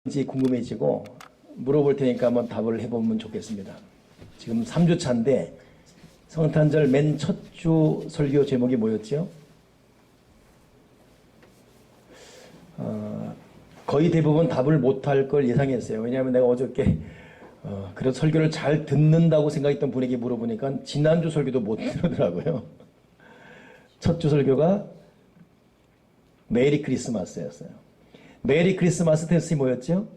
지 궁금해지고 물어볼 테니까 한번 답을 해보면 좋겠습니다. 지금 3주 차인데 성탄절 맨 첫 주 설교 제목이 뭐였죠? 거의 대부분 답을 못할 걸 예상했어요. 왜냐하면 내가 어저께 그런 설교를 잘 듣는다고 생각했던 분에게 물어보니까 지난주 설교도 못 들으더라고요. 첫 주 설교가 메리 크리스마스였어요. 메리 크리스마스 뜻이 뭐였죠?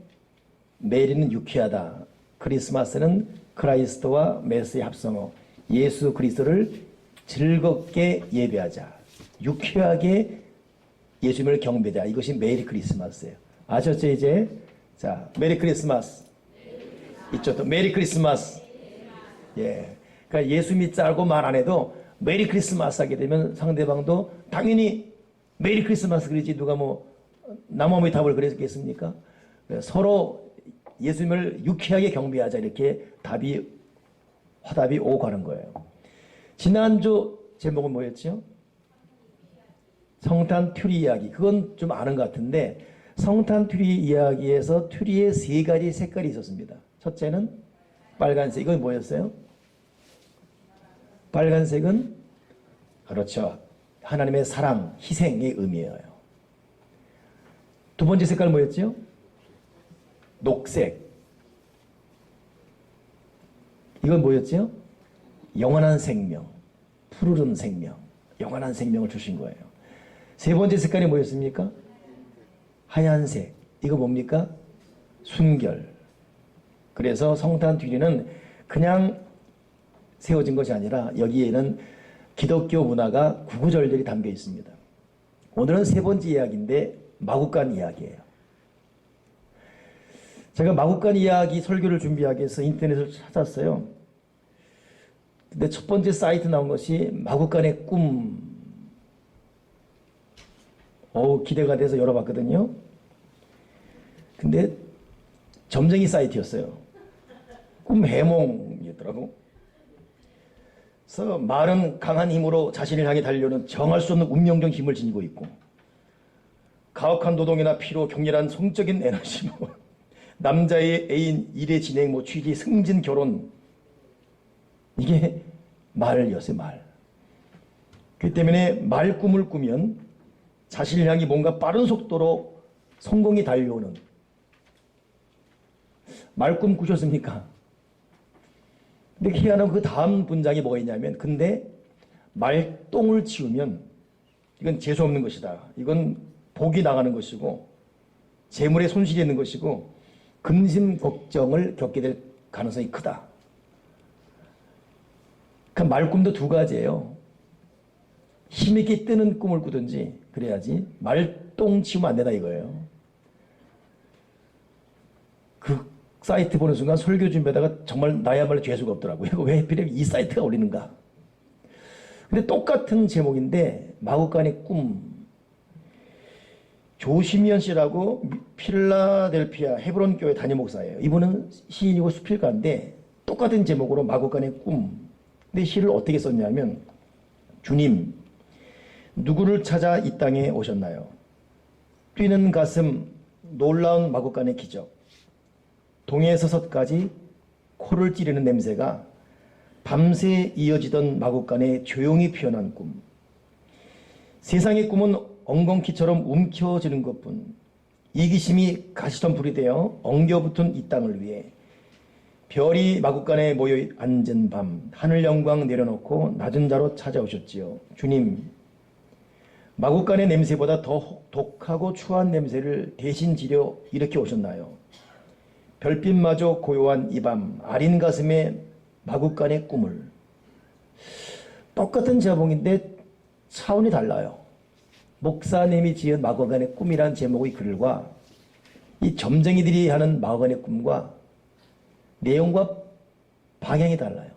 메리는 유쾌하다. 크리스마스는 크라이스트와 메스의 합성어. 예수 그리스도를 즐겁게 예배하자. 유쾌하게 예수님을 경배하자. 이것이 메리 크리스마스예요. 아셨죠 이제? 자, 메리 크리스마스. 있죠 또 메리 크리스마스. 예. 그러니까 예수님이 짜고 말 안 해도 메리 크리스마스 하게 되면 상대방도 당연히 메리 크리스마스 그러지 누가 뭐 남아의 답을 그랬겠습니까? 서로 예수님을 유쾌하게 경배하자 이렇게 화답이 오고 가는 거예요. 지난주 제목은 뭐였죠? 성탄 튜리 이야기. 그건 좀 아는 것 같은데 성탄 튜리 이야기에서 튜리의 세 가지 색깔이 있었습니다. 첫째는 빨간색. 이건 뭐였어요? 빨간색은 그렇죠. 하나님의 사랑, 희생의 의미예요. 두 번째 색깔 뭐였죠? 녹색. 이건 뭐였죠? 영원한 생명, 푸르른 생명, 영원한 생명을 주신 거예요. 세 번째 색깔이 뭐였습니까? 하얀색. 이거 뭡니까? 순결. 그래서 성탄 뒤에는 그냥 세워진 것이 아니라 여기에는 기독교 문화가 구구절절히 담겨 있습니다. 오늘은 세 번째 이야기인데 마구간 이야기예요. 제가 마구간 이야기 설교를 준비하기 위해서 인터넷을 찾았어요. 근데 첫 번째 사이트 나온 것이 마구간의 꿈. 기대가 돼서 열어봤거든요. 근데 점쟁이 사이트였어요. 꿈 해몽이었더라고. 그래서 말은 강한 힘으로 자신을 향해 달려오는 정할 수 없는 운명적 힘을 지니고 있고 가혹한 노동이나 피로 격렬한 성적인 에너지, 남자의 애인, 일의 진행, 취지, 승진, 결혼. 이게 말이었어요, 말. 그렇기 때문에 말 꿈을 꾸면 자신을 향해 뭔가 빠른 속도로 성공이 달려오는. 말 꿈 꾸셨습니까? 근데 희한한 그 다음 문장이 뭐가 있냐면, 근데 말똥을 치우면 이건 재수 없는 것이다. 이건 복이 나가는 것이고 재물에 손실이 있는 것이고 근심 걱정을 겪게 될 가능성이 크다. 그 말꿈도 두 가지예요. 힘있게 뜨는 꿈을 꾸든지 그래야지 말똥 치우면 안 된다 이거예요. 그 사이트 보는 순간 설교 준비하다가 정말 나야말로 죄수가 없더라고요. 이거 왜 하필 이 사이트가 올리는가. 근데 똑같은 제목인데 마구간의 꿈. 조시미언 씨라고 필라델피아 헤브론 교회 담임 목사예요. 이분은 시인이고 수필가인데 똑같은 제목으로 마구간의 꿈. 근데 시를 어떻게 썼냐면 주님 누구를 찾아 이 땅에 오셨나요? 뛰는 가슴 놀라운 마구간의 기적. 동에서 서까지 코를 찌르는 냄새가 밤새 이어지던 마구간의 조용히 피어난 꿈. 세상의 꿈은 엉겅퀴처럼 움켜쥐는 것뿐. 이기심이 가시던 불이 되어 엉겨붙은 이 땅을 위해 별이 마구간에 모여 앉은 밤 하늘 영광 내려놓고 낮은 자로 찾아오셨지요. 주님, 마구간의 냄새보다 더 독하고 추한 냄새를 대신 지려 이렇게 오셨나요? 별빛마저 고요한 이 밤 아린 가슴에 마구간의 꿈을. 똑같은 제목인데 차원이 달라요. 목사님이 지은 마구간의 꿈이란 제목의 글과 이 점쟁이들이 하는 마구간의 꿈과 내용과 방향이 달라요.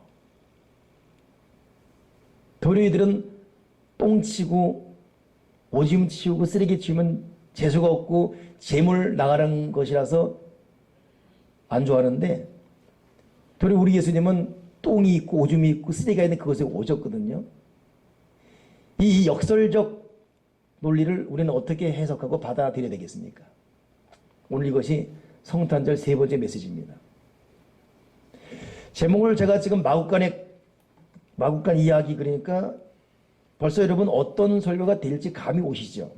도련이들은 똥 치고 오줌 치우고 쓰레기 치우면 재수가 없고 재물 나가는 것이라서 안 좋아하는데 도리어 우리 예수님은 똥이 있고 오줌이 있고 쓰레기가 있는 그것에 오셨거든요. 이 역설적 논리를 우리는 어떻게 해석하고 받아들여야 되겠습니까? 오늘 이것이 성탄절 세 번째 메시지입니다. 제목을 제가 지금 마국간 이야기 그러니까 벌써 여러분 어떤 설교가 될지 감이 오시죠?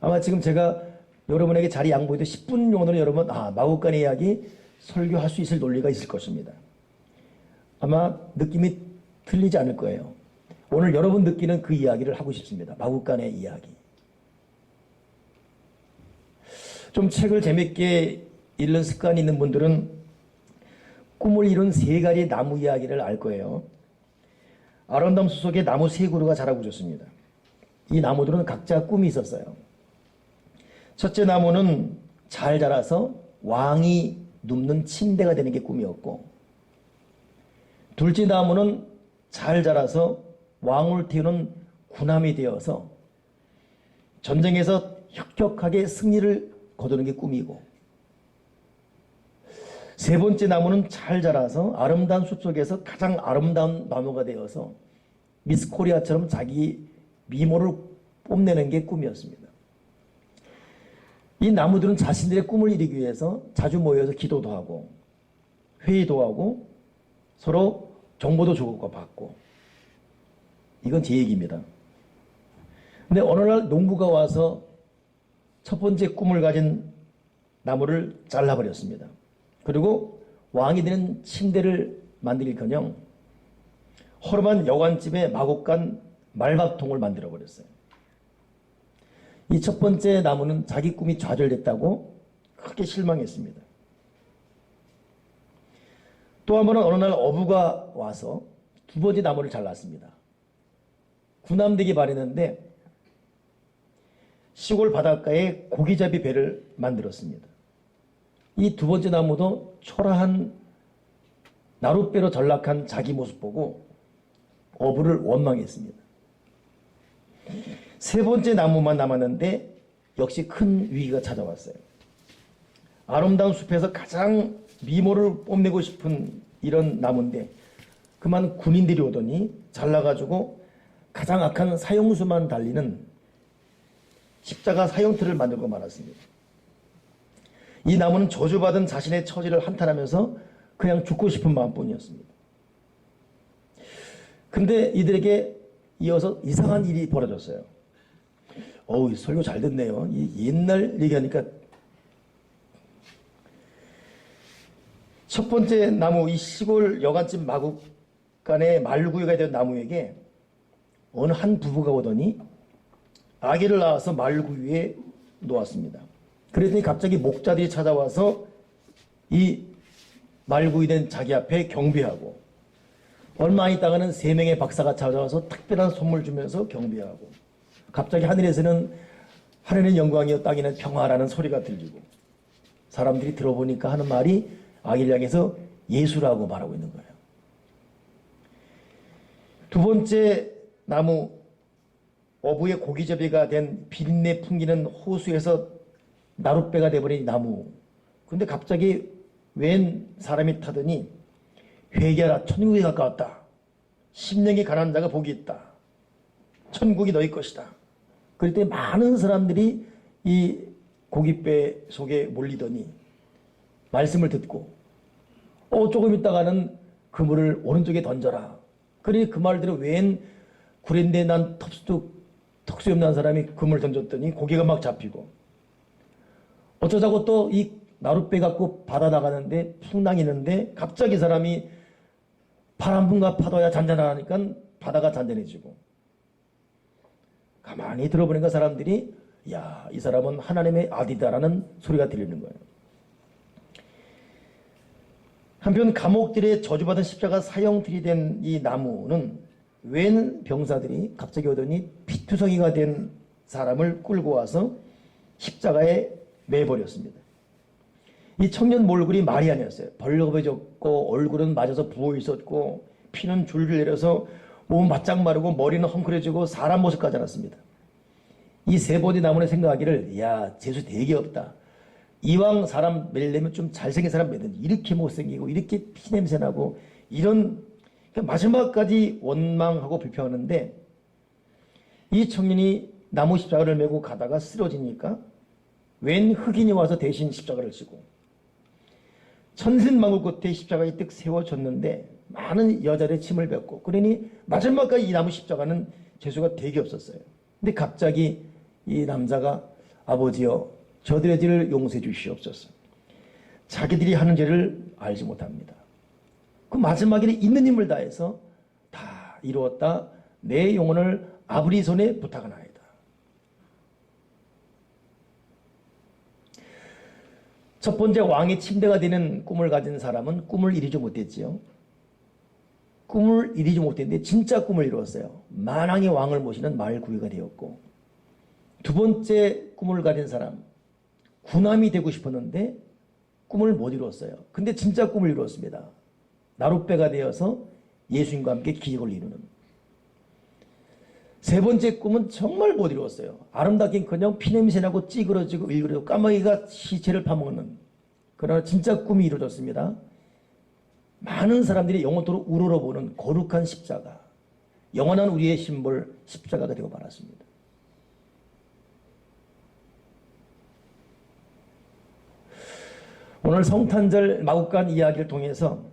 아마 지금 제가 여러분에게 자리 양보해도 10분 정도는 여러분 마국간 이야기 설교할 수 있을 논리가 있을 것입니다. 아마 느낌이 틀리지 않을 거예요. 오늘 여러분 느끼는 그 이야기를 하고 싶습니다. 마국간의 이야기. 좀 책을 재밌게 읽는 습관이 있는 분들은 꿈을 이룬 세 가지 나무 이야기를 알 거예요. 아름다운 숲 속에 나무 세 그루가 자라고 있었습니다. 이 나무들은 각자 꿈이 있었어요. 첫째 나무는 잘 자라서 왕이 눕는 침대가 되는 게 꿈이었고, 둘째 나무는 잘 자라서 왕을 태우는 군함이 되어서 전쟁에서 혁혁하게 승리를 거두는 게 꿈이고, 세 번째 나무는 잘 자라서 아름다운 숲속에서 가장 아름다운 나무가 되어서 미스 코리아처럼 자기 미모를 뽐내는 게 꿈이었습니다. 이 나무들은 자신들의 꿈을 이루기 위해서 자주 모여서 기도도 하고 회의도 하고 서로 정보도 주고받고, 이건 제 얘기입니다. 근데 어느 날 농부가 와서 첫 번째 꿈을 가진 나무를 잘라버렸습니다. 그리고 왕이 되는 침대를 만들기커녕 허름한 여관집에 마곡간 말밥통을 만들어버렸어요. 이 첫 번째 나무는 자기 꿈이 좌절됐다고 크게 실망했습니다. 또 한 번은 어느 날 어부가 와서 두 번째 나무를 잘랐습니다. 군함되기 바랬는데 시골 바닷가에 고기잡이 배를 만들었습니다. 이 두 번째 나무도 초라한 나룻배로 전락한 자기 모습 보고 어부를 원망했습니다. 세 번째 나무만 남았는데 역시 큰 위기가 찾아왔어요. 아름다운 숲에서 가장 미모를 뽐내고 싶은 이런 나무인데 그만 군인들이 오더니 잘라가지고 가장 악한 사형수만 달리는 십자가 사형틀을 만들고 말았습니다. 이 나무는 저주받은 자신의 처지를 한탄하면서 그냥 죽고 싶은 마음뿐이었습니다. 근데 이들에게 이어서 이상한 일이 벌어졌어요. 설교 잘 듣네요. 이 옛날 얘기하니까 첫 번째 나무, 이 시골 여관집 마국간의 말구유가 된 나무에게 어느 한 부부가 오더니 아기를 낳아서 말구유에 놓았습니다. 그랬더니 갑자기 목자들이 찾아와서 이 말구유 된 자기 앞에 경배하고, 얼마 안 있다가는 3명의 박사가 찾아와서 특별한 선물 주면서 경배하고, 갑자기 하늘에서는 하늘은 영광이요 땅에는 평화라는 소리가 들리고, 사람들이 들어보니까 하는 말이 아기를 향해서 예수라고 말하고 있는 거예요. 두 번째 나무, 어부의 고기잡이가 된 비린내 풍기는 호수에서 나룻배가 돼버린 나무. 근데 갑자기 웬 사람이 타더니 회개하라, 천국에 가까웠다. 심령이 가난한 자가 복이 있다. 천국이 너희 것이다. 그럴 때 많은 사람들이 이 고깃배 속에 몰리더니 말씀을 듣고 조금 있다가는 그물을 오른쪽에 던져라. 그러니 그 말대로 웬 구린데 난 턱수 없는 사람이 그물을 던졌더니 고기가 막 잡히고, 어쩌자고 또 이 나룻배 갖고 바다 나가는데 풍랑이는데 갑자기 사람이 바람분과 파도야 잔잔하니까 바다가 잔잔해지고, 가만히 들어보니까 사람들이 이 사람은 하나님의 아들이다라는 소리가 들리는 거예요. 한편 감옥들의 저주받은 십자가 사형틀이 된 이 나무는 웬 병사들이 갑자기 오더니 피투성이가 된 사람을 끌고 와서 십자가에 매버렸습니다. 이 청년 몰골이 말이 아니었어요. 벌거벗어졌고 얼굴은 맞아서 부어 있었고 피는 줄줄 내려서 몸은 바짝 마르고 머리는 헝클어지고 사람 모습까지 않았습니다. 이 세 번째 나무는 생각하기를 재수 되게 없다. 이왕 사람 매려면 좀 잘생긴 사람 매든지, 이렇게 못생기고 이렇게 피냄새 나고 이런, 마지막까지 원망하고 불평하는데, 이 청년이 나무 십자가를 메고 가다가 쓰러지니까 웬 흑인이 와서 대신 십자가를 지고 천신만고 끝에 십자가에 뜩 세워졌는데 많은 여자들의 침을 뱉고 그러니 마지막까지 이 나무 십자가는 재수가 되게 없었어요. 근데 갑자기 이 남자가 아버지여 저들의 죄를 용서해 주시옵소서. 자기들이 하는 죄를 알지 못합니다. 그 마지막에는 있는 힘을 다해서 다 이루었다. 내 영혼을 아버지 손에 부탁하나이다. 첫 번째 왕의 침대가 되는 꿈을 가진 사람은 꿈을 이루지 못했지요. 꿈을 이루지 못했는데 진짜 꿈을 이루었어요. 만왕의 왕을 모시는 말구이가 되었고, 두 번째 꿈을 가진 사람, 군함이 되고 싶었는데 꿈을 못 이루었어요. 근데 진짜 꿈을 이루었습니다. 나룻배가 되어서 예수님과 함께 기적을 이루는. 세 번째 꿈은 정말 못 이루었어요. 아름답긴커녕 피냄새나고 찌그러지고 일그러지고 까마귀가 시체를 파먹는. 그러나 진짜 꿈이 이루어졌습니다. 많은 사람들이 영원토록 우러러보는 거룩한 십자가, 영원한 우리의 심볼 십자가가 되고 말았습니다. 오늘 성탄절 마국간 이야기를 통해서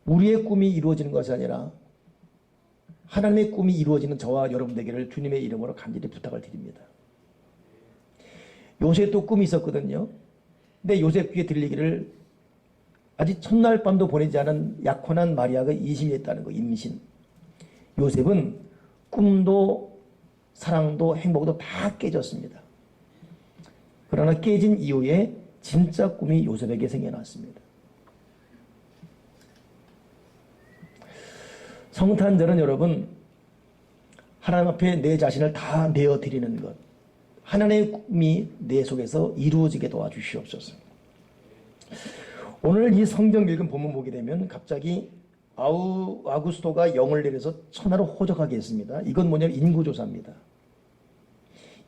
우리의 꿈이 이루어지는 것이 아니라 하나님의 꿈이 이루어지는 저와 여러분 되기를 주님의 이름으로 간절히 부탁을 드립니다. 요셉도 꿈이 있었거든요. 근데 요셉 귀에 들리기를 아직 첫날 밤도 보내지 않은 약혼한 마리아가 임신했다는 거, 임신. 요셉은 꿈도 사랑도 행복도 다 깨졌습니다. 그러나 깨진 이후에 진짜 꿈이 요셉에게 생겨났습니다. 성탄절은 여러분 하나님 앞에 내 자신을 다 내어드리는 것, 하나님의 꿈이 내 속에서 이루어지게 도와주시옵소서. 오늘 이 성경 읽은 본문 보게 되면 갑자기 아우구스토가 영을 내려서 천하로 호적하게 했습니다. 이건 뭐냐면 인구조사입니다.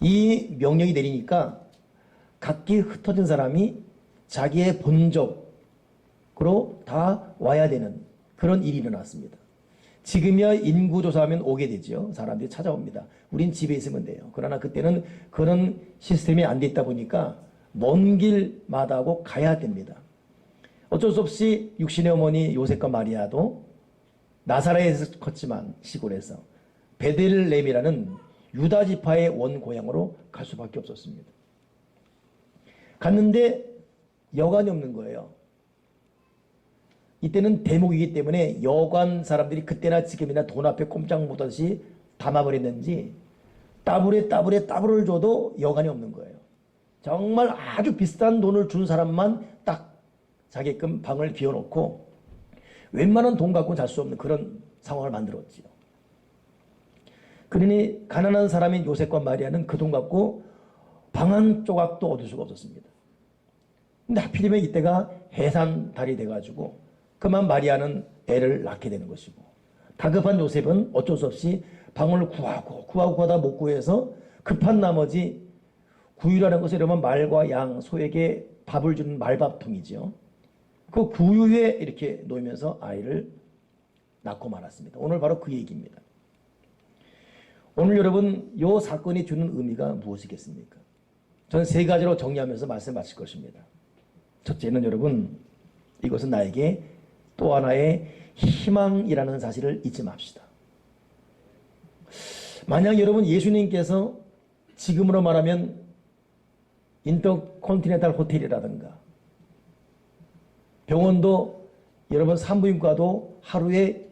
이 명령이 내리니까 각기 흩어진 사람이 자기의 본적으로 다 와야 되는 그런 일이 일어났습니다. 지금이야 인구조사하면 오게 되죠. 사람들이 찾아옵니다. 우린 집에 있으면 돼요. 그러나 그때는 그런 시스템이 안 돼 있다 보니까 먼 길마다 하고 가야 됩니다. 어쩔 수 없이 육신의 어머니 요셉과 마리아도 나사렛에서 컸지만 시골에서 베들레헴이라는 유다 지파의 원 고향으로 갈 수밖에 없었습니다. 갔는데 여관이 없는 거예요. 이때는 대목이기 때문에 여관 사람들이 그때나 지금이나 돈 앞에 꼼짝 못하듯이 담아버렸는지 따블을 줘도 여관이 없는 거예요. 정말 아주 비싼 돈을 준 사람만 딱 자기끔 방을 비워놓고 웬만한 돈 갖고 잘 수 없는 그런 상황을 만들었지요. 그러니 가난한 사람인 요셉과 마리아는 그 돈 갖고 방 한 조각도 얻을 수가 없었습니다. 근데 하필이면 이때가 해산달이 돼가지고 그만 마리아는 애를 낳게 되는 것이고, 다급한 요셉은 어쩔 수 없이 방을 구하고 하다 못 구해서 급한 나머지 구유라는 것은 여러분 말과 양, 소에게 밥을 주는 말밥통이죠. 그 구유에 이렇게 놓으면서 아이를 낳고 말았습니다. 오늘 바로 그 얘기입니다. 오늘 여러분 이 사건이 주는 의미가 무엇이겠습니까? 저는 세 가지로 정리하면서 말씀 마칠 것입니다. 첫째는 여러분, 이것은 나에게 또 하나의 희망이라는 사실을 잊지 맙시다. 만약 여러분 예수님께서 지금으로 말하면 인터컨티넨탈 호텔이라든가 병원도 여러분 산부인과도 하루에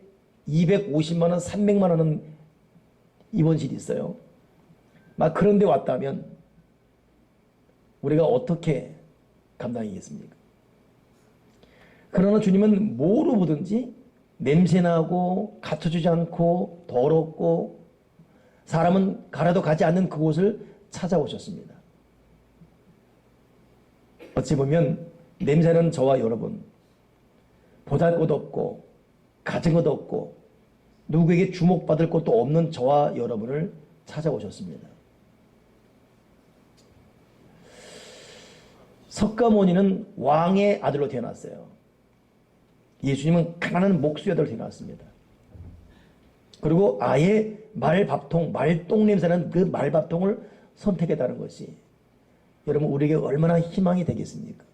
250만 원, 300만 원은 입원실이 있어요. 막 그런 데 왔다면 우리가 어떻게 감당하겠습니까? 그러나 주님은 뭐로 보든지 냄새나고 갖춰주지 않고 더럽고 사람은 가라도 가지 않는 그곳을 찾아오셨습니다. 어찌 보면 냄새는 저와 여러분, 보잘 것 없고 가진 것 없고 누구에게 주목받을 것도 없는 저와 여러분을 찾아오셨습니다. 석가모니는 왕의 아들로 태어났어요. 예수님은 가난한 목수의 아들로 태어났습니다. 그리고 아예 말밥통, 말똥 냄새나는 그 말밥통을 선택했다는 것이 여러분 우리에게 얼마나 희망이 되겠습니까?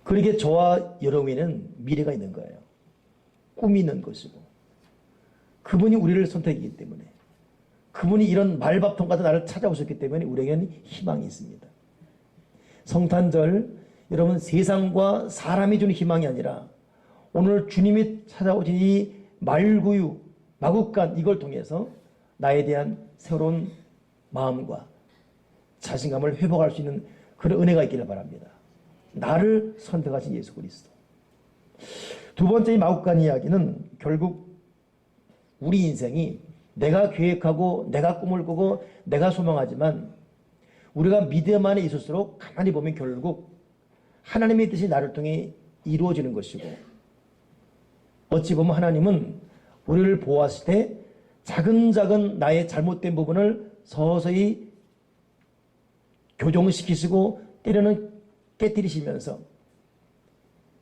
그러기에 저와 여러분에게는 미래가 있는 거예요. 꿈이 있는 것이고 그분이 우리를 선택했기 때문에 그분이 이런 말밥통 같은 나를 찾아오셨기 때문에 우리에게는 희망이 있습니다. 성탄절 여러분 세상과 사람이 주는 희망이 아니라 오늘 주님이 찾아오신 이 말구유 마국간 이걸 통해서 나에 대한 새로운 마음과 자신감을 회복할 수 있는 그런 은혜가 있기를 바랍니다. 나를 선택하신 예수 그리스도. 두 번째 이 마국간 이야기는 결국 우리 인생이 내가 계획하고 내가 꿈을 꾸고 내가 소망하지만 우리가 믿음 안에 있을수록 가만히 보면 결국 하나님의 뜻이 나를 통해 이루어지는 것이고 어찌 보면 하나님은 우리를 보았을 때 작은 나의 잘못된 부분을 서서히 교정시키시고 때로는 깨뜨리시면서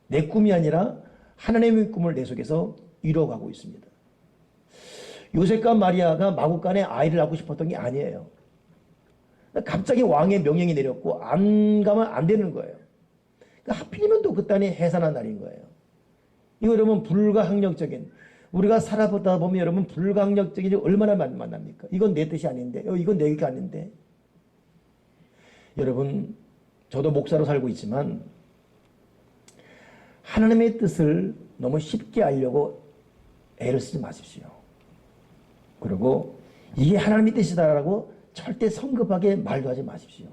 내 꿈이 아니라 하나님의 꿈을 내 속에서 이루어가고 있습니다. 요셉과 마리아가 마국간에 아이를 낳고 싶었던 게 아니에요. 갑자기 왕의 명령이 내렸고 안 가면 안 되는 거예요. 하필이면 또 그 딸이 해산한 날인 거예요. 이거 여러분 불가항력적인 우리가 살아보다 보면 여러분 불가항력적인 얼마나 만납니까? 이건 내 뜻이 아닌데 이건 내 얘기가 아닌데 여러분 저도 목사로 살고 있지만 하나님의 뜻을 너무 쉽게 알려고 애를 쓰지 마십시오. 그리고 이게 하나님의 뜻이다라고 절대 성급하게 말도 하지 마십시오.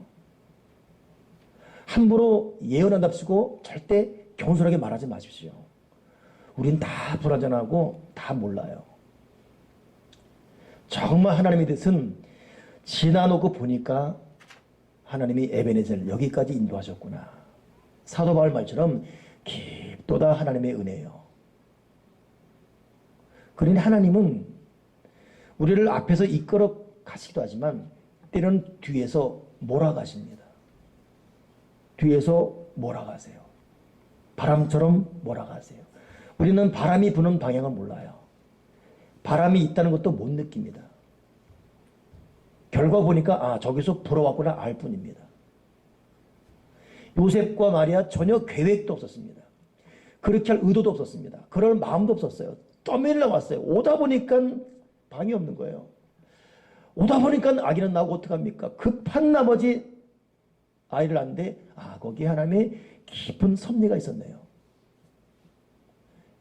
함부로 예언한답시고 절대 경솔하게 말하지 마십시오. 우린 다 불완전하고 다 몰라요. 정말 하나님의 뜻은 지나놓고 보니까 하나님이 에베네셀 여기까지 인도하셨구나. 사도 바울 말처럼 깊도다 하나님의 은혜요. 그러니 하나님은 우리를 앞에서 이끌어 가시기도 하지만 때로는 뒤에서 몰아가십니다. 뒤에서 몰아가세요. 바람처럼 몰아가세요. 우리는 바람이 부는 방향을 몰라요. 바람이 있다는 것도 못 느낍니다. 결과 보니까 저기서 불어왔구나 알 뿐입니다. 요셉과 마리아 전혀 계획도 없었습니다. 그렇게 할 의도도 없었습니다. 그럴 마음도 없었어요. 떠밀려 왔어요. 오다 보니까 방이 없는 거예요. 오다 보니까 아기는 나오고 어떡합니까? 급한 나머지 아이를 낳는데 거기에 하나님의 깊은 섭리가 있었네요.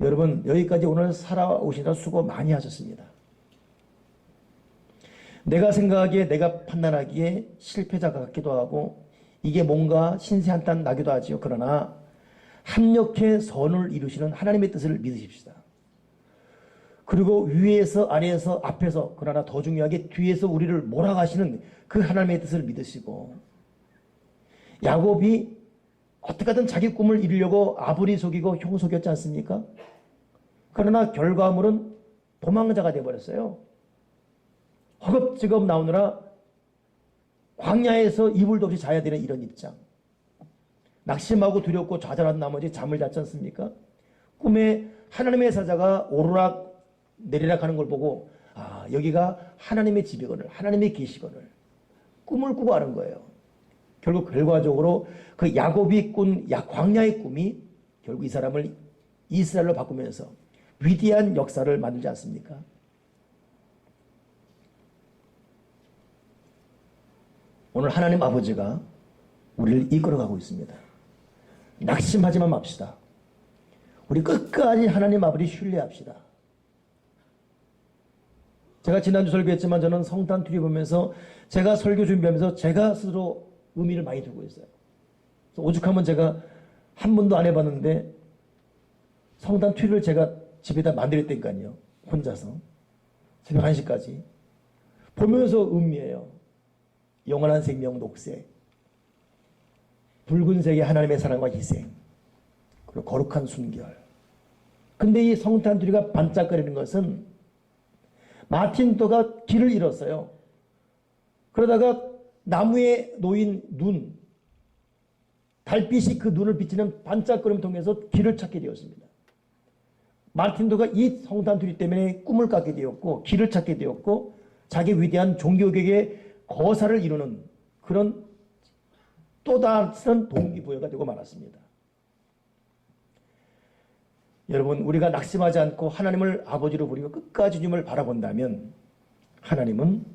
여러분 여기까지 오늘 살아오시느라 수고 많이 하셨습니다. 내가 생각하기에 내가 판단하기에 실패자 같기도 하고 이게 뭔가 신세 한탄 나기도 하지요. 그러나 합력해 선을 이루시는 하나님의 뜻을 믿으십시다. 그리고 위에서 아래에서 앞에서 그러나 더 중요하게 뒤에서 우리를 몰아가시는 그 하나님의 뜻을 믿으시고 야곱이 어떻게든 자기 꿈을 이루려고 아버지 속이고 형 속였지 않습니까? 그러나 결과물은 도망자가 되어버렸어요. 허겁지겁 나오느라 광야에서 이불도 없이 자야 되는 이런 입장. 낙심하고 두렵고 좌절한 나머지 잠을 잤지 않습니까? 꿈에 하나님의 사자가 오르락 내리락 하는 걸 보고 여기가 하나님의 집이거늘 하나님의 계시거늘 꿈을 꾸고 하는 거예요. 결국 결과적으로 그 야곱이 꾼 광야의 꿈이 결국 이 사람을 이스라엘로 바꾸면서 위대한 역사를 만들지 않습니까? 오늘 하나님 아버지가 우리를 이끌어가고 있습니다. 낙심하지만 맙시다. 우리 끝까지 하나님 아버지 신뢰합시다. 제가 지난주 설교했지만 저는 성탄 트리 보면서 제가 설교 준비하면서 제가 스스로 의미를 많이 두고 있어요. 오죽하면 제가 한 번도 안 해봤는데 성탄 트리를 제가 집에다 만들었다니까요. 혼자서. 새벽 1시까지. 보면서 의미해요. 영원한 생명 녹색. 붉은색의 하나님의 사랑과 희생. 그리고 거룩한 순결. 근데 이 성탄 트리가 반짝거리는 것은 마틴 루터가 길을 잃었어요. 그러다가 나무에 놓인 눈, 달빛이 그 눈을 비치는 반짝거림을 통해서 길을 찾게 되었습니다. 마틴 루터가 이 성탄 트리 때문에 꿈을 갖게 되었고 길을 찾게 되었고 자기 위대한 종교개혁의 거사를 이루는 그런 또 다른 동기부여가 되고 말았습니다. 여러분, 우리가 낙심하지 않고 하나님을 아버지로 부르고 끝까지 주님을 바라본다면 하나님은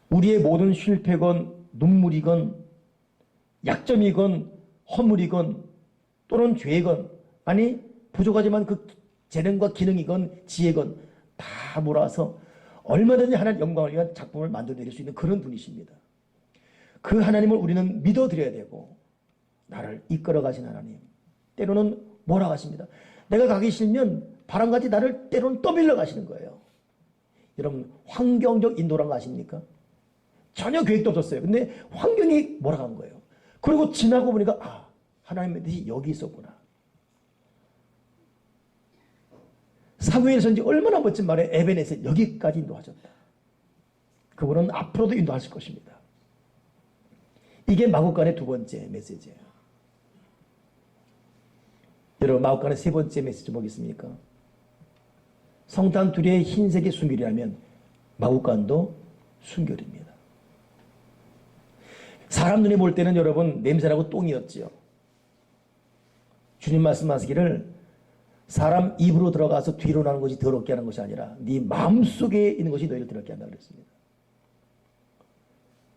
우리의 모든 실패건 눈물이건 약점이건 허물이건 또는 죄건 아니 부족하지만 그 재능과 기능이건 지혜건 다 몰아서 얼마든지 하나님 영광을 위한 작품을 만들어낼 수 있는 그런 분이십니다. 그 하나님을 우리는 믿어드려야 되고 나를 이끌어 가신 하나님 때로는 몰아가십니다. 내가 가기 싫으면 바람같이 나를 때로는 떠밀려 가시는 거예요. 여러분 환경적 인도란 거 아십니까? 전혀 계획도 없었어요. 근데 환경이 몰아간 거예요. 그리고 지나고 보니까 아 하나님의 뜻이 여기 있었구나. 사무엘 선지 얼마나 멋진 말에 에베네셀 여기까지 인도하셨다. 그분은 앞으로도 인도하실 것입니다. 이게 마국간의 두 번째 메시지예요. 여러분 마국간의 세 번째 메시지 뭐겠습니까? 성탄 둘의 흰색이 순결이라면 마국간도 순결입니다. 사람 눈이 볼 때는 여러분 냄새나고 똥이었지요. 주님 말씀하시기를 사람 입으로 들어가서 뒤로 나는 것이 더럽게 하는 것이 아니라 네 마음속에 있는 것이 너희를 더럽게 한다 그랬습니다.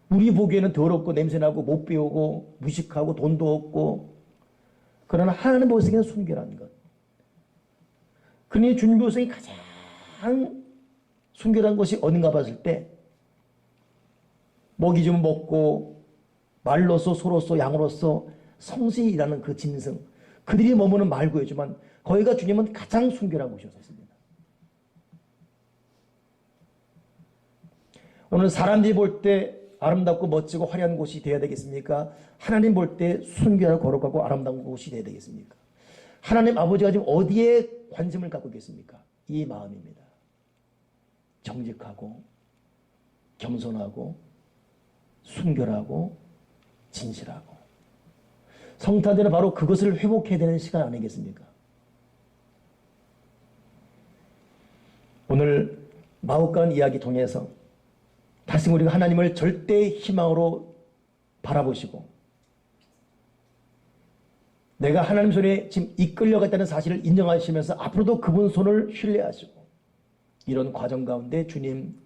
우리 보기에는 더럽고 냄새나고 못 배우고 무식하고 돈도 없고 그러나 하나님 보시기에는 순결한 것. 그러니 주님 보시기에 가장 순결한 것이 어딘가 봤을 때 먹이 좀 먹고 말로서 소로서 양으로서 성실히 일하는 그 짐승 그들이 머무는 말구였지만 거기가 주님은 가장 순결한 곳이었습니다. 오늘 사람들이 볼 때 아름답고 멋지고 화려한 곳이 되어야 되겠습니까? 하나님 볼 때 순결하고 거룩하고 아름다운 곳이 되어야 되겠습니까? 하나님 아버지가 지금 어디에 관심을 갖고 계십니까? 이 마음입니다. 정직하고 겸손하고 순결하고 진실하고 성탄절은 바로 그것을 회복해야 되는 시간 아니겠습니까? 오늘 마국간 이야기 통해서 다시 우리가 하나님을 절대 희망으로 바라보시고 내가 하나님 손에 지금 이끌려갔다는 사실을 인정하시면서 앞으로도 그분 손을 신뢰하시고 이런 과정 가운데 주님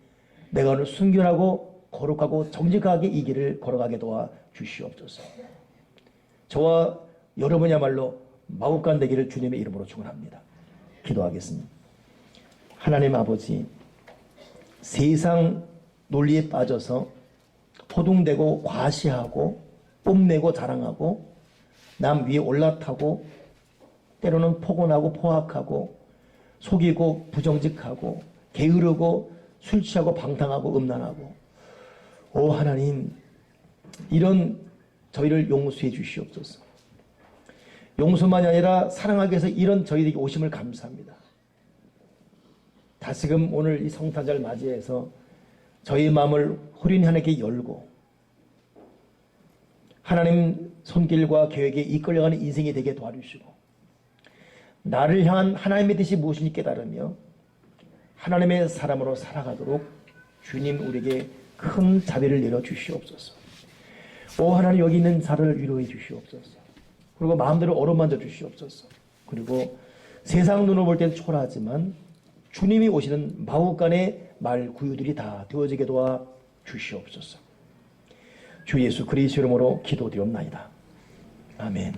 내가 오늘 순결하고 거룩하고 정직하게 이 길을 걸어가게 도와 주시옵소서. 저와 여러분이야말로 마국간 되기를 주님의 이름으로 축원합니다. 기도하겠습니다. 하나님 아버지 세상 논리에 빠져서 포동되고 과시하고 뽐내고 자랑하고 남 위에 올라타고 때로는 포근하고 포악하고 속이고 부정직하고 게으르고 술 취하고 방탕하고 음란하고 오 하나님 이런 저희를 용서해 주시옵소서. 용서만이 아니라 사랑하기 위해서 이런 저희에게 오심을 감사합니다. 다시금 오늘 이 성탄절 맞이해서 저희의 마음을 호련히 하나님께 열고 하나님 손길과 계획에 이끌려가는 인생이 되게 도와주시고 나를 향한 하나님의 뜻이 무엇인지 깨달으며 하나님의 사람으로 살아가도록 주님 우리에게 큰 자비를 내려주시옵소서. 오 하나님 여기 있는 자를 위로해 주시옵소서. 그리고 마음대로 어루만져 주시옵소서. 그리고 세상 눈으로 볼 때는 초라하지만 주님이 오시는 마국간의 말 구유들이 다 되어지게 도와 주시옵소서. 주 예수 그리스도 이름으로 기도드리옵나이다. 아멘.